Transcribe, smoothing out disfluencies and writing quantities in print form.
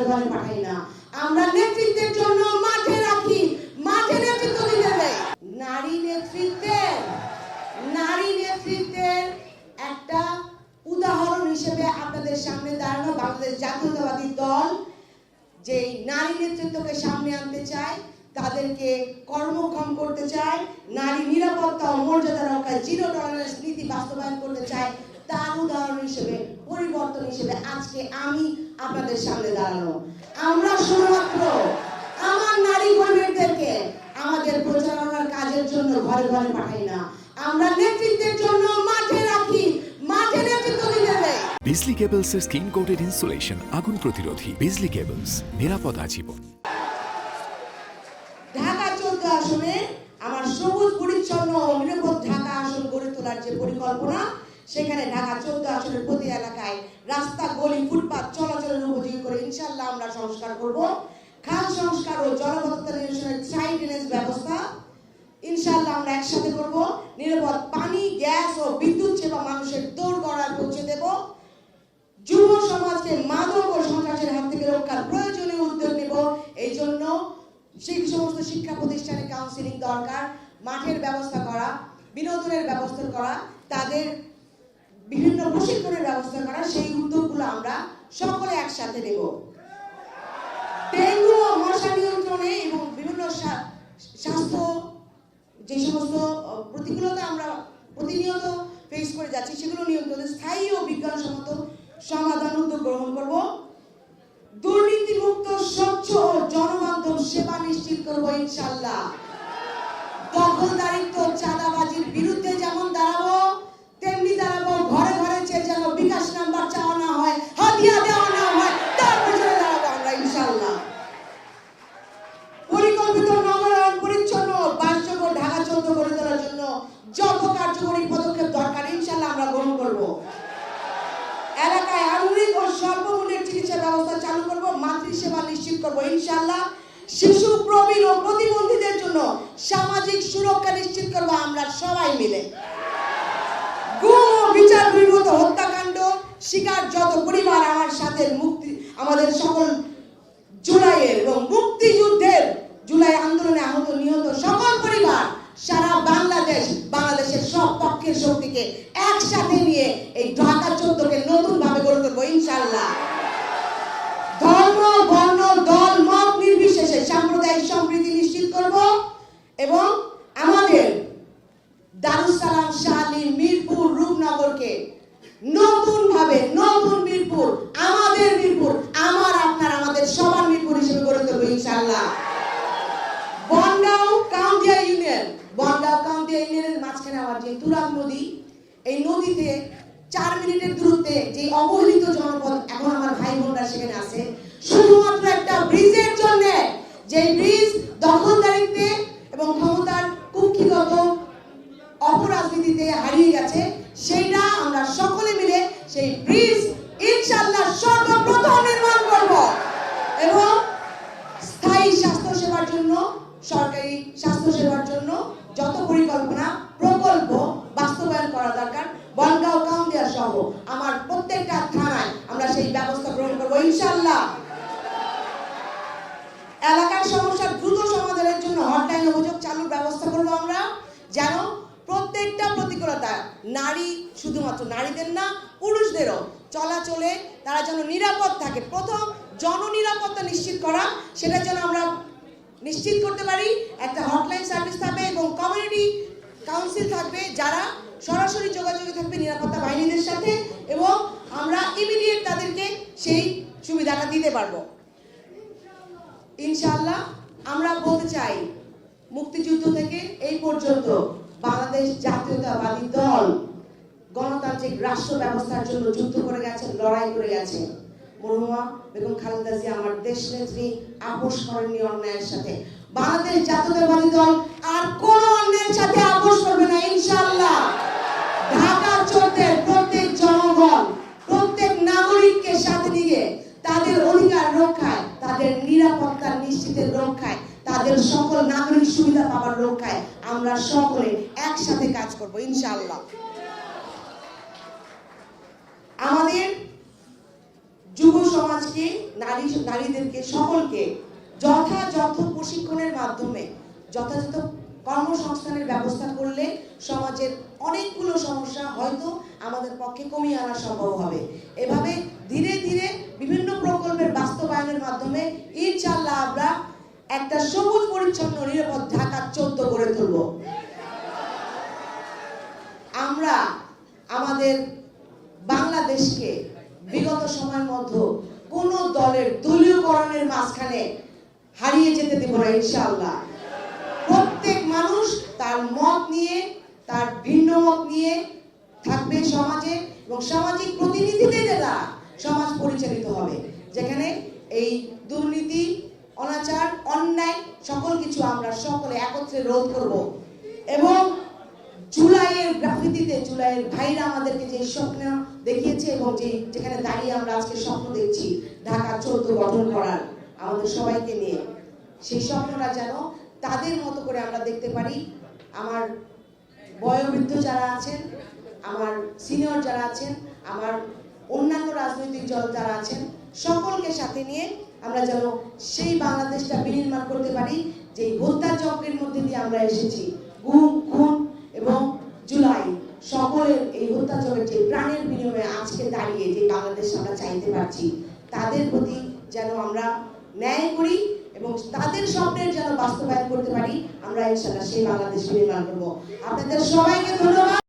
ঘরে পাঠাই না। আমরা নেতৃত্বের জন্য মাঠে রাখি, মাঠে নেতৃত্ব দিতে দেই। নারী নেতৃত্বের একটা উদাহরণ হিসেবে আপনাদের সামনে দাঁড়ানো বাংলাদেশ জাতীয়তাবাদী দল যে নারী নেতৃত্বকে সামনে আনতে চায়, তাদেরকে কর্মক্ষম করতে চায়, নারী নিরাপত্তা ও মর্যাদা রক্ষায় জিরো টলারেন্স নীতি বাস্তবায়ন করতে চায়, তার উদাহরণ হিসেবে, পরিবর্তন হিসেবে আজকে আমি আপনাদের সামনে দাঁড়ানো। আমরা শুধুমাত্র আমার নারী কর্মীদেরকে আমাদের প্রচারণার কাজের জন্য ঘরে ঘরে পাঠাই না, আমরা নেতৃত্বের জন্য মাঠে রাখি, মাঠে নেতৃত্ব দিতে দেই। বিজলি কেবলস এর স্কিন কোটেড ইনসুলেশন আগুন প্রতিরোধী। বিজলি কেবলস, নিরাপদ আজীবন। ঢাকা 14 আসনে আমার সবুজ পরিচ্ছন্ন ও নিরাপদ ঢাকা আসন গড়ে তোলার যে পরিকল্পনা, সেখানে ঢাকা 14 আসনের প্রতি এলাকায় রাস্তা, গলি, ফুটপাত চলাচলের উপযোগী করে ইনশাআল্লাহ আমরা সংস্কার করব। খাল সংস্কার ও জলবদ্ধতা নিরসনের ট্রাই ড্রেনেজ ব্যবস্থা ইনশাআল্লাহ আমরা একসাথে করব। নিরাপদ পানি, গ্যাস ও বিদ্যুৎ সেবা মানুষের দোরগোড়ায় পৌঁছে দেব। যুব সমাজকে মাদক ও সন্ত্রাসের হাত থেকে রক্ষার প্রয়োজনীয় উদ্যোগ নেব। এই জন্য সেই সমস্ত শিক্ষা প্রতিষ্ঠানে কাউন্সিলিং দরকার, মাঠের ব্যবস্থা করা, বিনোদনের ব্যবস্থা করা, তাদের বিভিন্ন প্রশিক্ষণের ব্যবস্থা করা, সেই উদ্যোগগুলো আমরা সকলে একসাথে নেব। ডেঙ্গু ও মশা নিয়ন্ত্রণে এবং বিভিন্ন স্বাস্থ্য যে সমস্ত প্রতিকূলতা আমরা প্রতিনিয়ত ফেস করে যাচ্ছি, সেগুলো নিয়ন্ত্রণে স্থায়ী ও বিজ্ঞানসম্মত সমাধান উদ্যোগ গ্রহণ করব। দুর্নীতিমুক্ত, স্বচ্ছ ও জনবান্ধব সেবা নিশ্চিত করব ইনশাআল্লাহ। দখলদারিত্ব, চাঁদাবাজির বিরুদ্ধে যেমন দাঁড়াবো, তেমনি দাঁড়াবো ঘরে ঘরে যেন বিকাশ নাম্বার চাওয়া না হয়, হাদিয়া দেওয়া না হয়, তার পেছনে দাঁড়াবো আমরা ইনশাআল্লাহ। পরিকল্পিত নগরায়ণ, পরিচ্ছন্ন বাসযোগ্য ঢাকা 14 গড়ে তোলার জন্য যত কার্যকরী পদক্ষেপ দরকার ইনশাআল্লাহ আমরা গ্রহণ করব। এলাকায় আধুনিক ও স্বল্পমূল্যের চিকিৎসা ব্যবস্থা চালু করব, মাতৃসেবা নিশ্চিত করব ইনশাআল্লাহ। শিশু, প্রবীণ ও প্রতিবন্ধীদের জন্য সামাজিক সুরক্ষা নিশ্চিত করব আমরা সবাই মিলে। গুম ও বিচার বহির্ভূত হত্যাকাণ্ড শিকার যত পরিবার আমার সাথে আমাদের সকল জুলাইয়ের এবং মুক্তিযুদ্ধের জুলাই আন্দোলনে আহত নিহত সকল পরিবার সারা বাংলাদেশের সব পক্ষের শক্তিকে একসাথে নিয়ে এই ঢাকা 14কে নতুন ভাবে গড়ে তুলবো ইনশাআল্লাহ। ধর্ম, বর্ণ, দল, মত নির্বিশেষে সাম্প্রদায়িক সম্প্রীতি নিশ্চিত করব এবং আমাদের দারুস সালাম, শাহলী, মিরপুর, রূপনগরকে নতুন ভাবে, নতুন মিরপুর, আমাদের মিরপুর, আমার আপনার আমাদের সবার মিরপুর হিসেবে গড়ে তুলবো ইনশাআল্লাহ। বনগাঁও কাউন্দিয়া ইউনিয়নের মাঝখানে আমার যে তুরাগ নদী, এই নদীতে 4 মিনিটের দূরত্বে যে অবহেলিত জনপদ, এখন আমার ভাই বোনরা সেখানে আছে, শুধুমাত্র একটা ব্রিজের জন্য, যে ব্রিজ দখলদারিত্বে এবং ক্ষমতার কুক্ষিগত অপরাজনীতিতে হারিয়ে গেছে, সেইটা আমরা সকলে মিলে সেই ব্রিজ ইনশাআল্লাহ সর্বপ্রথম নির্মাণ করব এবং স্থায়ী স্বাস্থ্য সেবার জন্য, সরকারি স্বাস্থ্য সেবার জন্য যত পরিকল্পনা, প্রকল্প বাস্তবায়ন করা দরকার, বনগাঁও, কাউন্দিয়া সহ আমার প্রত্যেকটা থানায় আমরা সেই ব্যবস্থা গ্রহণ করব ইনশাআল্লাহ। এলাকার সমস্যা দ্রুত সমাধানের জন্য হটলাইন অভিযোগ চালুর ব্যবস্থা করব আমরা, যেন প্রত্যেকটা প্রতিকূলতা, নারী, শুধুমাত্র নারীদের না, পুরুষদেরও চলাচলে তারা যেন নিরাপদ থাকে। প্রথম জননিরাপত্তা নিশ্চিত করা, সেটা যেন আমরা নিশ্চিত করতে পারি। একটা হটলাইন সার্ভিস থাকবে এবং কমিউনিটি কাউন্সিল থাকবে, যারা সরাসরি যোগাযোগে থাকবে নিরাপত্তা বাহিনীদের সাথে, এবং আমরা ইমিডিয়েট তাদেরকে সেই সুবিধাটা দিতে পারবো ইনশাআল্লাহ। আমরা বলতে চাই, মুক্তিযুদ্ধ থেকে এই পর্যন্ত বাংলাদেশ জাতীয়তাবাদী দল গণতান্ত্রিক রাষ্ট্র ব্যবস্থার জন্য যুদ্ধ করে গেছেন, লড়াই করে গেছেন। মরহুমা বেগম খালেদা জিয়া আমার দেশ নেত্রী আপোষ করেননি অন্যায়ের সাথে। বাংলাদেশ জাতীয়তাবাদী দল আর কোন অন্যায়ের সাথে আপোষ করবে না ইনশাআল্লাহ। ঢাকা 14 প্রত্যেক জনগণ, প্রত্যেক নাগরিককে সাথে নিয়ে তাদের অধিকার রক্ষায়, তাদের নিরাপত্তা নিশ্চিতের রক্ষায়, তাদের সকল নাগরিক সুবিধা পাওয়ার রক্ষায় আমরা সকলে একসাথে কাজ করব ইনশাআল্লাহ। আমাদের যুব সমাজকে আজকে নারীদেরকে সকলকে যথাযথ প্রশিক্ষণের মাধ্যমে যথাযথ কর্মসংস্থানের ব্যবস্থা করলে সমাজের অনেকগুলো সমস্যা হয়তো আমাদের পক্ষে কমিয়ে আনা সম্ভব হবে। এভাবে ধীরে ধীরে বিভিন্ন প্রকল্পের বাস্তবায়নের মাধ্যমে ইনশাআল্লাহ আমরা একটা সবুজ পরিচ্ছন্ন নিরাপদ ঢাকা 14 গড়ে তুলব। আমরা আমাদের বাংলাদেশকে বিগত সময়ের মধ্যে কোন দলের দলীয়করণের মাঝখানে হারিয়ে যেতে দেব না ইনশাআল্লাহ। প্রত্যেক মানুষ তার মত নিয়ে, তার ভিন্ন মত নিয়ে থাকবে সমাজে এবং সামাজিক প্রতিনিধিদের দ্বারা সমাজ পরিচালিত হবে, যেখানে এই দুর্নীতি, অনাচার, অন্যায় সকল কিছু আমরা সকলে একত্রে রোধ করব। এবং জুলাইয়ের গ্রাফিতিতে জুলাইয়ের ভাইরা আমাদেরকে যে স্বপ্ন দেখিয়েছে এবং যেখানে দাঁড়িয়ে আমরা আজকে স্বপ্ন দেখছি ঢাকা 14 গঠন করার আমাদের সবাইকে নিয়ে, সেই স্বপ্নটা যেন তাদের মতো করে আমরা দেখতে পারি। আমার বয়োবৃদ্ধ যারা আছেন, আমার সিনিয়র যারা আছেন, আমার অন্যান্য রাজনৈতিক দল যারা আছেন, সকলকে সাথে নিয়ে আমরা যেন সেই বাংলাদেশটা বিনির্মাণ করতে পারি যে হত্যাযজ্ঞের মধ্যে দিয়ে আমরা এসেছি। গুম, খুন এবং জুলাই সকলের এই হত্যাযজ্ঞের যে প্রাণের বিনিময়ে আজকে দাঁড়িয়ে যে বাংলাদেশ আমরা চাইতে পারছি, তাদের প্রতি যেন আমরা ন্যায় করি এবং তাদের স্বপ্নের যেন বাস্তবায়ন করতে পারি। আমরা ইনশাআল্লাহ সেই বাংলাদেশ নির্মাণ করব। আপনাদের সবাইকে ধন্যবাদ।